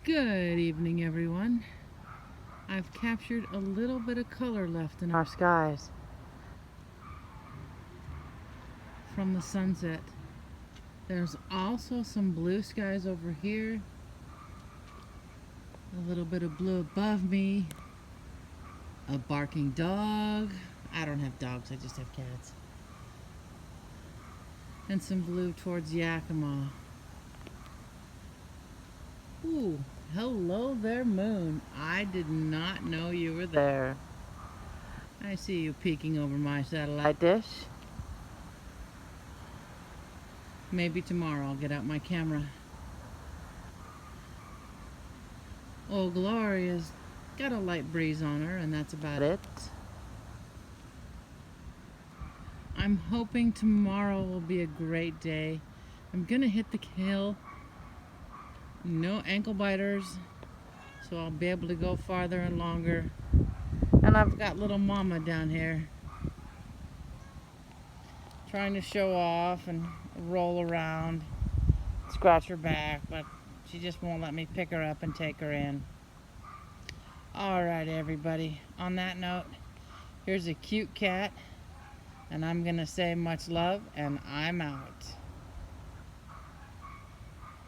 Good evening, everyone. I've captured a little bit of color left in our skies from the sunset. There's also some blue skies over here, a little bit of blue above me, a barking dog. I don't have dogs, I just have cats. And some blue towards Yakima. Ooh, hello there, moon. I did not know you were there. I see you peeking over my satellite dish. Maybe tomorrow I'll get out my camera. Old Gloria's got a light breeze on her, and that's about it. I'm hoping tomorrow will be a great day. I'm gonna hit the hill. No ankle biters, so I'll be able to go farther and longer. And I've got little mama down here trying to show off and roll around, scratch her back, but she just won't let me pick her up and take her in. Alright, everybody, on that note, here's a cute cat, and I'm gonna say much love, and I'm out.